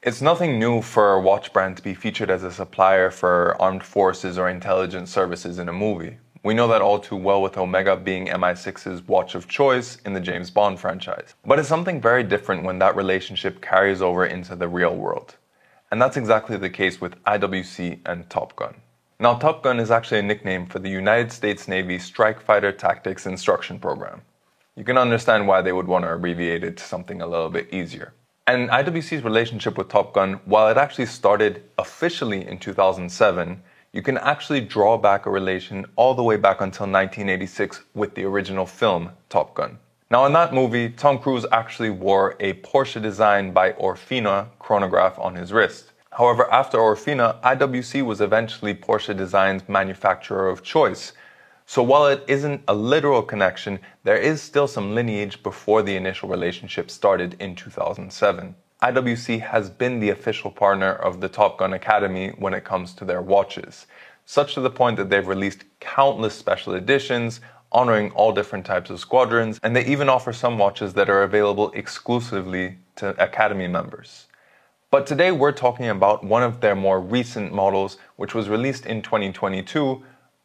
It's nothing new for a watch brand to be featured as a supplier for armed forces or intelligence services in a movie. We know that all too well with Omega being MI6's watch of choice in the James Bond franchise. But it's something very different when that relationship carries over into the real world. And that's exactly the case with IWC and Top Gun. Now, Top Gun is actually a nickname for the United States Navy Strike Fighter Tactics Instruction Program. You can understand why they would want to abbreviate it to something a little bit easier. And IWC's relationship with Top Gun, while it actually started officially in 2007, you can actually draw back a relation all the way back until 1986 with the original film, Top Gun. Now in that movie, Tom Cruise actually wore a Porsche designed by Orfina chronograph on his wrist. However, after Orfina, IWC was eventually Porsche Design's manufacturer of choice. So while it isn't a literal connection, there is still some lineage before the initial relationship started in 2007. IWC has been the official partner of the Top Gun Academy when it comes to their watches, such to the point that they've released countless special editions honoring all different types of squadrons, and they even offer some watches that are available exclusively to Academy members. But today we're talking about one of their more recent models, which was released in 2022,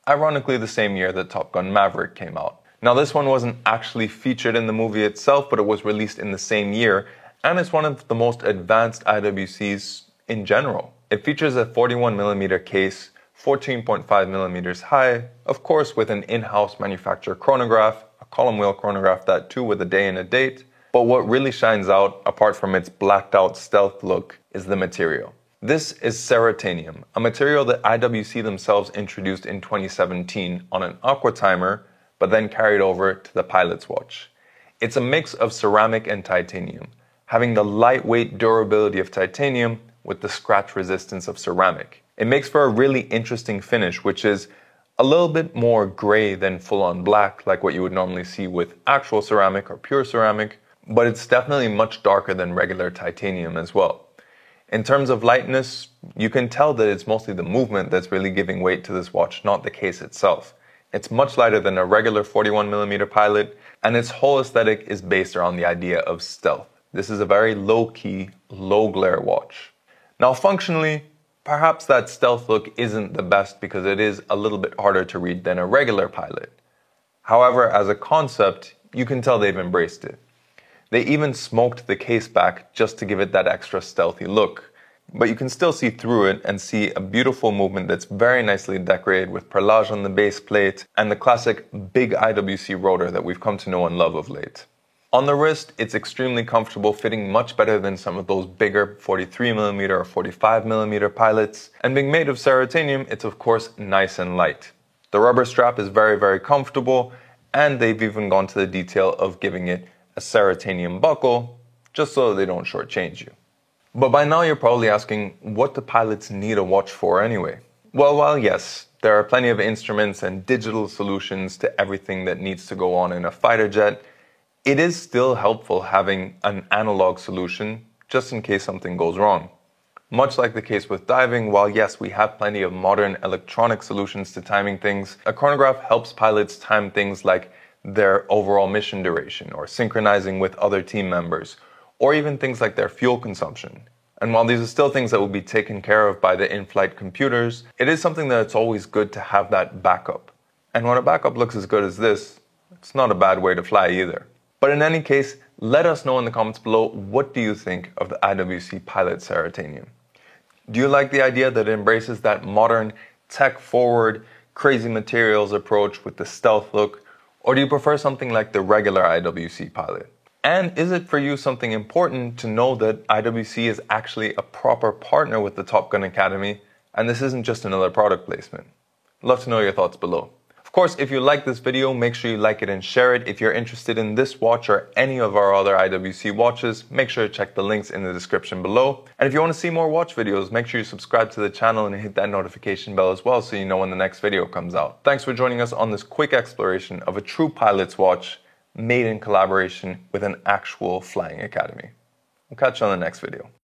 ironically the same year that Top Gun Maverick came out. Now this one wasn't actually featured in the movie itself, but it was released in the same year, and it's one of the most advanced IWCs in general. It features a 41mm case, 14.5 millimeters high, of course with an in-house manufactured chronograph, a column wheel chronograph that too with a day and a date. But what really shines out, apart from its blacked out stealth look, is the material. This is Ceratanium, a material that IWC themselves introduced in 2017 on an aqua timer, but then carried over to the pilot's watch. It's a mix of ceramic and titanium, having the lightweight durability of titanium with the scratch resistance of ceramic. It makes for a really interesting finish, which is a little bit more gray than full-on black, like what you would normally see with actual ceramic or pure ceramic, but it's definitely much darker than regular titanium as well. In terms of lightness, you can tell that it's mostly the movement that's really giving weight to this watch, not the case itself. It's much lighter than a regular 41mm pilot, and its whole aesthetic is based around the idea of stealth. This is a very low-key, low-glare watch. Now functionally, perhaps that stealth look isn't the best because it is a little bit harder to read than a regular pilot. However, as a concept, you can tell they've embraced it. They even smoked the case back just to give it that extra stealthy look. But you can still see through it and see a beautiful movement that's very nicely decorated with perlage on the base plate and the classic big IWC rotor that we've come to know and love of late. On the wrist, it's extremely comfortable, fitting much better than some of those bigger 43mm or 45mm pilots. And being made of Ceratanium, it's of course nice and light. The rubber strap is very, very comfortable, and they've even gone to the detail of giving it a Ceratanium buckle, just so they don't shortchange you. But by now you're probably asking, what do pilots need a watch for anyway? Well, while yes, there are plenty of instruments and digital solutions to everything that needs to go on in a fighter jet, it is still helpful having an analog solution just in case something goes wrong. Much like the case with diving, while yes, we have plenty of modern electronic solutions to timing things, a chronograph helps pilots time things like their overall mission duration, or synchronizing with other team members, or even things like their fuel consumption. And while these are still things that will be taken care of by the in-flight computers, it is something that it's always good to have that backup. And when a backup looks as good as this, it's not a bad way to fly either. But in any case, let us know in the comments below, what do you think of the IWC Pilot Ceratanium? Do you like the idea that it embraces that modern, tech-forward, crazy materials approach with the stealth look? Or do you prefer something like the regular IWC Pilot? And is it for you something important to know that IWC is actually a proper partner with the Top Gun Academy, and this isn't just another product placement? I'd love to know your thoughts below. Of course, if you like this video, make sure you like it and share it. If you're interested in this watch or any of our other IWC watches, make sure to check the links in the description below. And if you want to see more watch videos, make sure you subscribe to the channel and hit that notification bell as well so you know when the next video comes out. Thanks for joining us on this quick exploration of a true pilot's watch made in collaboration with an actual flying academy. We'll catch you on the next video.